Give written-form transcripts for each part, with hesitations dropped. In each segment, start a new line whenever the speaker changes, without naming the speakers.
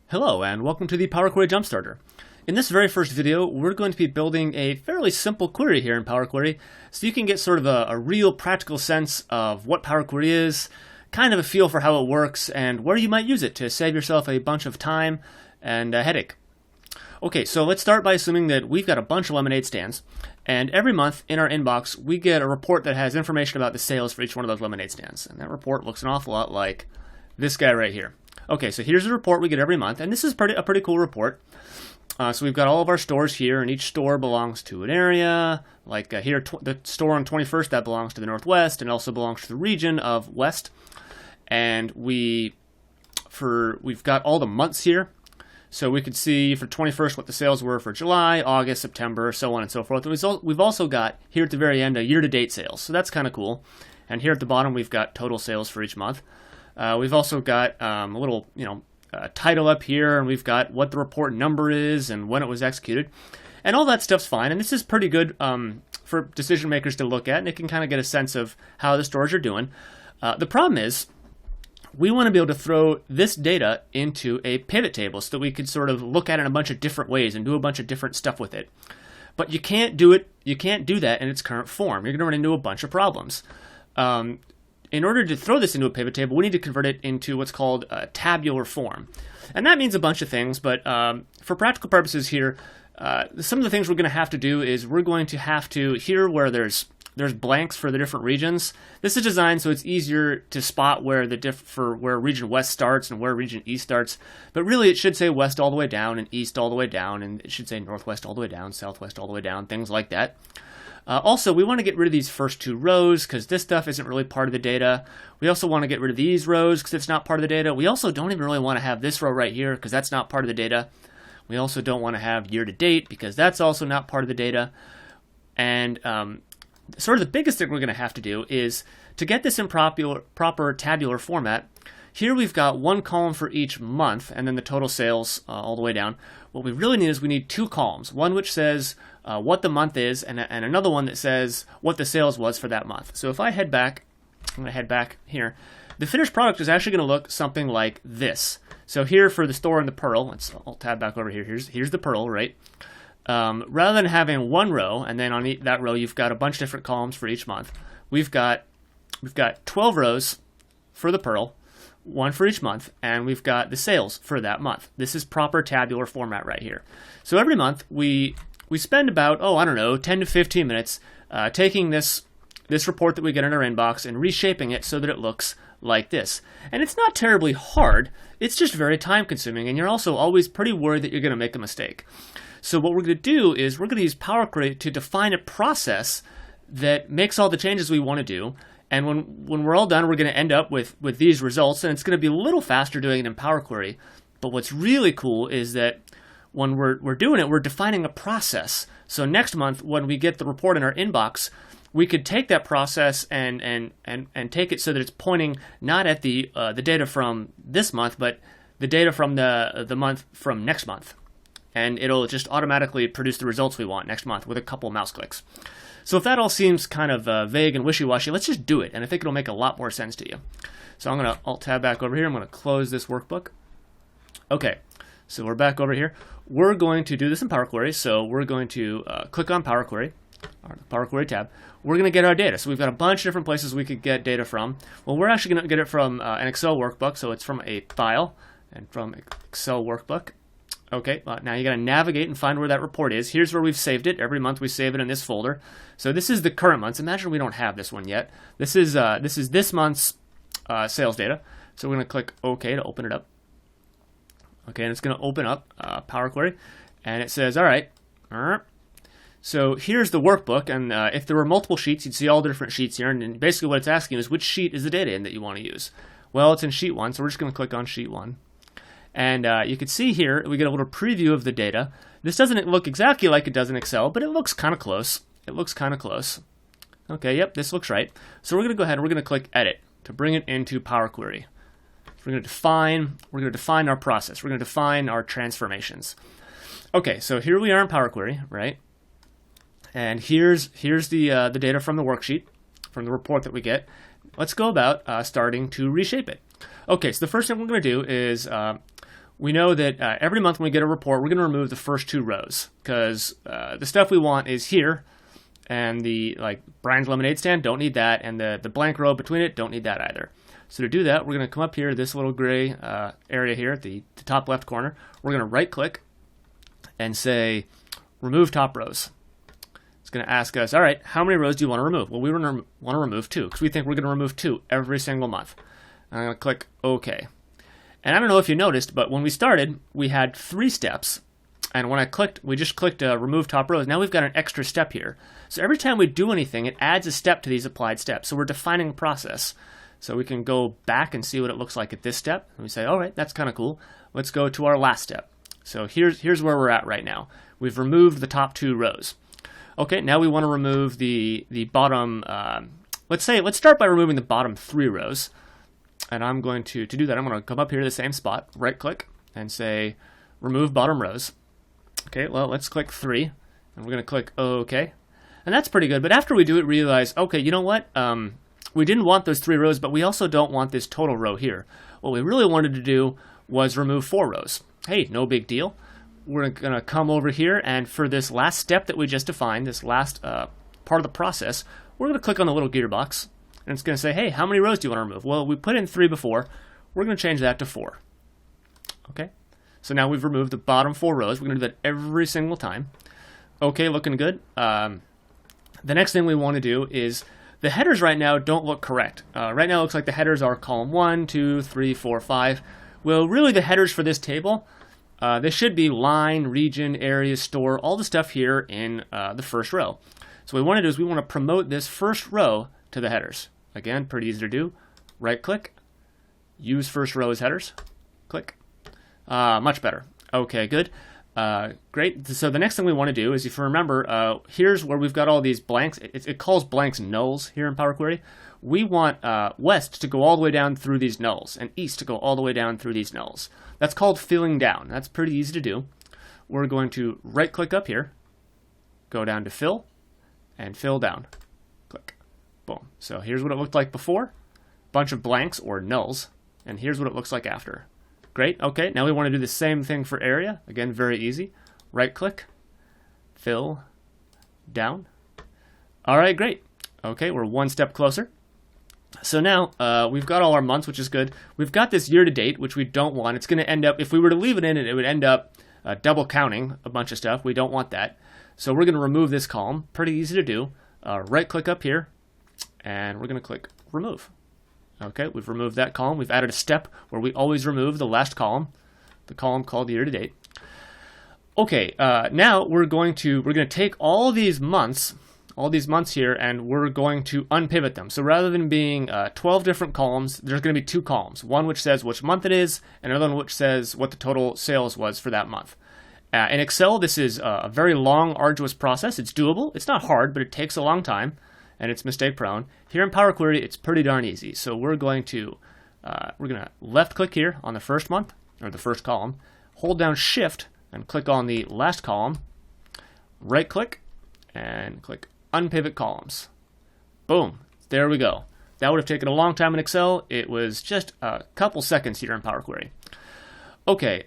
Hello and welcome to the Power Query Jumpstarter. In this very first video, we're going to be building a fairly simple query here in Power Query so you can get sort of a real practical sense of what Power Query is, kind of a feel for how it works, and where you might use it to save yourself a bunch of time and a headache. Okay, so let's start by assuming that we've got a bunch of lemonade stands, and every month in our inbox we get a report that has information about the sales for each one of those lemonade stands, and that report looks an awful lot like this guy right here. Okay, so here's the report we get every month, and this is a pretty cool report. So we've got all of our stores here, and each store belongs to an area. Like here, the store on 21st, that belongs to the Northwest, and also belongs to the region of West. And we've got all the months here, so we could see for 21st what the sales were for July, August, September, so on and so forth. We've also got here at the very end a year-to-date sales, so that's kind of cool. And here at the bottom, we've got total sales for each month. We've also got a little, title up here, and we've got what the report number is and when it was executed. And all that stuff's fine, and this is pretty good for decision makers to look at, and they can kind of get a sense of how the stores are doing. The problem is, we want to be able to throw this data into a pivot table so that we could sort of look at it in a bunch of different ways and do a bunch of different stuff with it. But you can't do that in its current form. You're going to run into a bunch of problems. In order to throw this into a pivot table, we need to convert it into what's called a tabular form. And that means a bunch of things, but for practical purposes here, some of the things we're going to have to do is we're going to have to, here where there's blanks for the different regions, this is designed so it's easier to spot where where region West starts and where region East starts. But really it should say West all the way down and East all the way down, and it should say Northwest all the way down, Southwest all the way down, things like that. Also, we want to get rid of these first two rows because this stuff isn't really part of the data. We also want to get rid of these rows because it's not part of the data. We also don't even really want to have this row right here because that's not part of the data. We also don't want to have year-to-date because that's also not part of the data. And sort of the biggest thing we're going to have to do is to get this in proper tabular format. Here we've got one column for each month and then the total sales all the way down. What we really need is we need two columns, one which says what the month is and another one that says what the sales was for that month. So if I head back, I'm going to head back here. The finished product is actually going to look something like this. So here for the store and the Pearl, I'll tab back over here. Here's the Pearl, right? Rather than having one row and then on that row you've got a bunch of different columns for each month, we've got 12 rows for the Pearl, one for each month, and we've got the sales for that month. This is proper tabular format right here. So every month we spend about, 10 to 15 minutes taking this report that we get in our inbox and reshaping it so that it looks like this. And it's not terribly hard, it's just very time consuming, and you're also always pretty worried that you're going to make a mistake. So what we're going to do is we're going to use Power Query to define a process that makes all the changes we want to do. And when we're all done, we're going to end up with these results, and it's going to be a little faster doing it in Power Query. But what's really cool is that when we're doing it, we're defining a process. So next month, when we get the report in our inbox, we could take that process and take it so that it's pointing not at the data from this month, but the data from the month from next month. And it'll just automatically produce the results we want next month with a couple mouse clicks. So if that all seems kind of vague and wishy-washy, let's just do it, and I think it'll make a lot more sense to you. So I'm going to Alt-Tab back over here. I'm going to close this workbook. Okay, so we're back over here. We're going to do this in Power Query, so we're going to click on Power Query, our Power Query tab. We're going to get our data. So we've got a bunch of different places we could get data from. Well, we're actually going to get it from an Excel workbook, so it's from a file and from Excel workbook. Okay, now you got to navigate and find where that report is. Here's where we've saved it. Every month we save it in this folder. So this is the current months. Imagine we don't have this one yet. This is this month's sales data. So we're going to click OK to open it up. Okay, and it's going to open up Power Query, and it says, all right. So here's the workbook, and if there were multiple sheets, you'd see all the different sheets here. And basically what it's asking is which sheet is the data in that you want to use. Well, it's in sheet 1, so we're just going to click on sheet 1. And you can see here, we get a little preview of the data. This doesn't look exactly like it does in Excel, but it looks kind of close. Okay, yep, this looks right. So we're going to go ahead and we're going to click Edit to bring it into Power Query. So we're going to define our process. We're going to define our transformations. Okay, so here we are in Power Query, right? And here's the data from the worksheet, from the report that we get. Let's go about starting to reshape it. Okay, so the first thing we're going to do is we know that every month when we get a report, we're going to remove the first 2 rows because the stuff we want is here, and the Brian's lemonade stand, don't need that, and the blank row between it, don't need that either. So to do that, we're going to come up here, this little gray area here at the top left corner. We're going to right click and say remove top rows. It's going to ask us, all right, how many rows do you want to remove? Well, we want to remove 2 because we think we're going to remove 2 every single month. I'm going to click OK. And I don't know if you noticed, but when we started, we had 3 steps. And when we just clicked remove top rows. Now we've got an extra step here. So every time we do anything, it adds a step to these applied steps. So we're defining a process. So we can go back and see what it looks like at this step. And we say, all right, that's kind of cool. Let's go to our last step. So here's where we're at right now. We've removed the top 2 rows. Okay, now we want to remove the bottom, let's start by removing the bottom 3 rows. And I'm going to do that, I'm going to come up here to the same spot, right click, and say remove bottom rows. Okay, well, let's click 3, and we're going to click OK. And that's pretty good, but after we do it, realize, okay, you know what? We didn't want those 3 rows, but we also don't want this total row here. What we really wanted to do was remove 4 rows. Hey, no big deal. We're going to come over here, and for this last step that we just defined, this last part of the process, we're going to click on the little gearbox, and it's going to say, hey, how many rows do you want to remove? Well, we put in 3 before. We're going to change that to 4. Okay, so now we've removed the bottom 4 rows. We're going to do that every single time. Okay, looking good. The next thing we want to do is the headers right now don't look correct. Right now it looks like the headers are column 1, 2, 3, 4, 5. Well, really the headers for this table, they should be line, region, area, store, all the stuff here in the first row. So what we want to do is we want to promote this first row to the headers. Again, pretty easy to do. Right click, use first row as headers, click. Much better. Okay, good. Great. So the next thing we want to do is, if you remember, here's where we've got all these blanks. It calls blanks nulls here in Power Query. We want west to go all the way down through these nulls and east to go all the way down through these nulls. That's called filling down. That's pretty easy to do. We're going to right click up here, go down to fill, and fill down. Click. Boom. So here's what it looked like before. Bunch of blanks or nulls. And here's what it looks like after. Great. Okay, now we want to do the same thing for area. Again, very easy. Right click, fill, down. All right, great. Okay, we're one step closer. So now we've got all our months, which is good. We've got this year to date, which we don't want. It's going to end up, if we were to leave it in, it would end up double counting a bunch of stuff. We don't want that. So we're going to remove this column. Pretty easy to do. Right click up here, and we're going to click remove. Okay, we've removed that column. We've added a step where we always remove the last column, the column called year to date. Okay, now we're going to take all these months here, and we're going to unpivot them. So rather than being 12 different columns, there's going to be 2 columns. One which says which month it is, and another one which says what the total sales was for that month. In Excel, this is a very long, arduous process. It's doable. It's not hard, but it takes a long time, and it's mistake prone. Here in Power Query, it's pretty darn easy. So we're going to left click here on the first month, or the first column, hold down Shift and click on the last column, right click, and click unpivot columns. Boom, there we go. That would have taken a long time in Excel. It was just a couple seconds here in Power Query. Okay,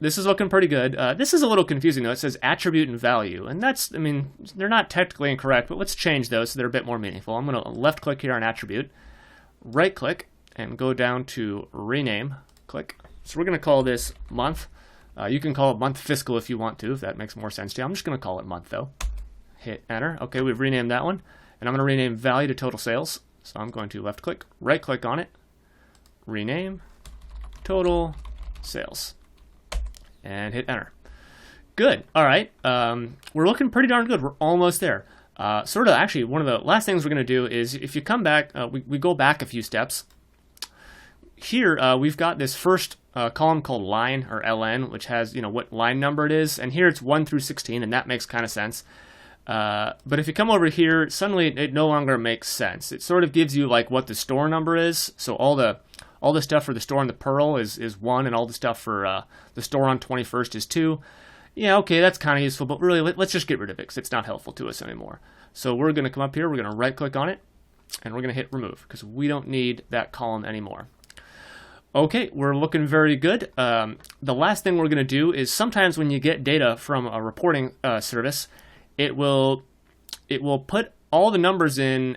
this is looking pretty good. This is a little confusing though. It says attribute and value, and that's, I mean, they're not technically incorrect, but let's change those so they're a bit more meaningful. I'm going to left click here on attribute, right click, and go down to rename, click. So we're going to call this month. You can call it month fiscal if you want to, if that makes more sense to you. I'm just going to call it month though. Hit enter. Okay, we've renamed that one, and I'm going to rename value to total sales. So I'm going to left click, right click on it, rename total sales, and hit enter. Good. All right. We're looking pretty darn good. We're almost there. Actually, one of the last things we're going to do is, if you come back, we go back a few steps. Here, we've got this first column called line, or LN, which has, what line number it is. And here it's 1 through 16, and that makes kind of sense. But if you come over here, suddenly it no longer makes sense. It sort of gives you like what the store number is. So all the stuff for the store on the Pearl is 1, and all the stuff for the store on 21st is 2. Yeah, okay, that's kind of useful, but really, let's just get rid of it because it's not helpful to us anymore. So we're going to come up here, we're going to right-click on it, and we're going to hit remove because we don't need that column anymore. Okay, we're looking very good. The last thing we're going to do is sometimes when you get data from a reporting service, it will put all the numbers in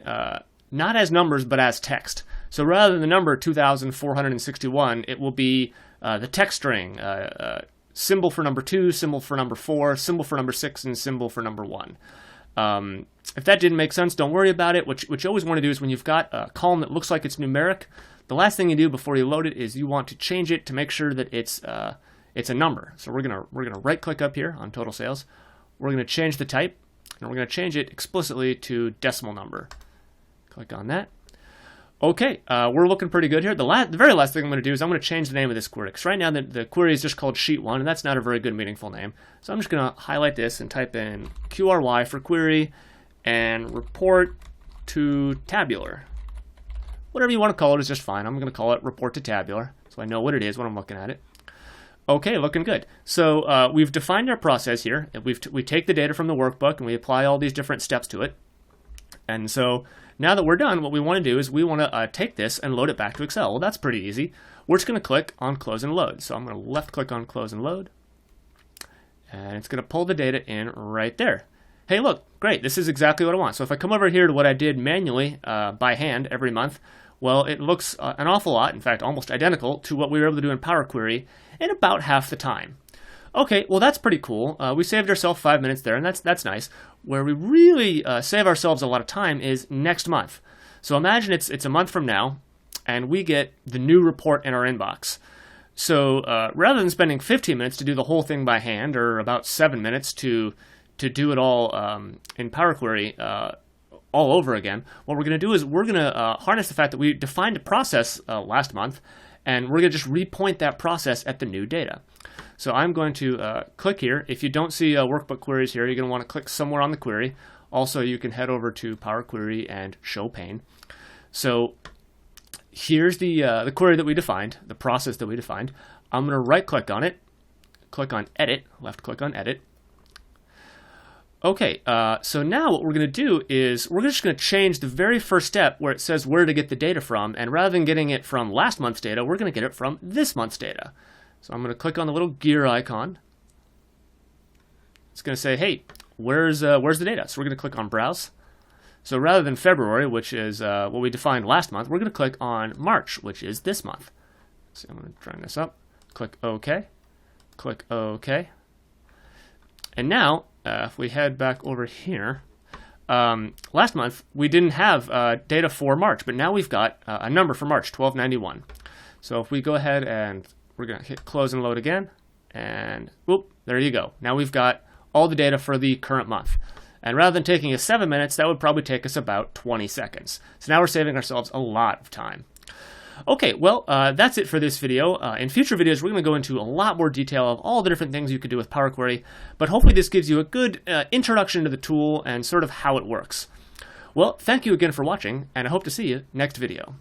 not as numbers but as text. So rather than the number 2,461, it will be the text string, symbol for number 2, symbol for number 4, symbol for number 6, and symbol for number 1. If that didn't make sense, don't worry about it. What you always want to do is when you've got a column that looks like it's numeric, the last thing you do before you load it is you want to change it to make sure that it's a number. So we're gonna right click up here on total sales. We're gonna change the type, and we're gonna change it explicitly to decimal number. Click on that. Okay, we're looking pretty good here. The very last thing I'm going to do is I'm going to change the name of this query. Because right now the query is just called Sheet 1, and that's not a very good meaningful name. So I'm just going to highlight this and type in QRY for query and report to tabular. Whatever you want to call it is just fine. I'm going to call it report to tabular, so I know what it is when I'm looking at it. Okay, looking good. So we've defined our process here. We take the data from the workbook and we apply all these different steps to it. And so now that we're done, what we want to do is we want to take this and load it back to Excel. Well, that's pretty easy. We're just going to click on Close and Load. So I'm going to left click on Close and Load. And it's going to pull the data in right there. Hey, look, great. This is exactly what I want. So if I come over here to what I did manually by hand every month, well, it looks an awful lot, in fact, almost identical to what we were able to do in Power Query in about half the time. Okay, well, that's pretty cool. We saved ourselves 5 minutes there, and that's nice. Where we really save ourselves a lot of time is next month. So imagine it's a month from now, and we get the new report in our inbox. So rather than spending 15 minutes to do the whole thing by hand, or about 7 minutes to do it all in Power Query all over again, what we're going to do is we're going to harness the fact that we defined a process last month, and we're going to just repoint that process at the new data. So I'm going to click here. If you don't see workbook queries here, you're going to want to click somewhere on the query. Also, you can head over to Power Query and Show Pane. So here's the query that we defined, the process that we defined. I'm going to right click on it, click on Edit, left click on Edit. Okay, so now what we're going to do is we're just going to change the very first step where it says where to get the data from, and rather than getting it from last month's data, we're going to get it from this month's data. So I'm going to click on the little gear icon. It's going to say, hey, where's the data? So we're going to click on Browse. So rather than February, which is what we defined last month, we're going to click on March, which is this month. So I'm going to turn this up. Click OK. Click OK. And now, if we head back over here, last month we didn't have data for March, but now we've got a number for March, 1291. So if we go ahead and we're going to hit Close and Load again, and whoop, there you go. Now we've got all the data for the current month. And rather than taking us 7 minutes, that would probably take us about 20 seconds. So now we're saving ourselves a lot of time. Okay, well, that's it for this video. In future videos, we're going to go into a lot more detail of all the different things you could do with Power Query, but hopefully this gives you a good introduction to the tool and sort of how it works. Well, thank you again for watching, and I hope to see you next video.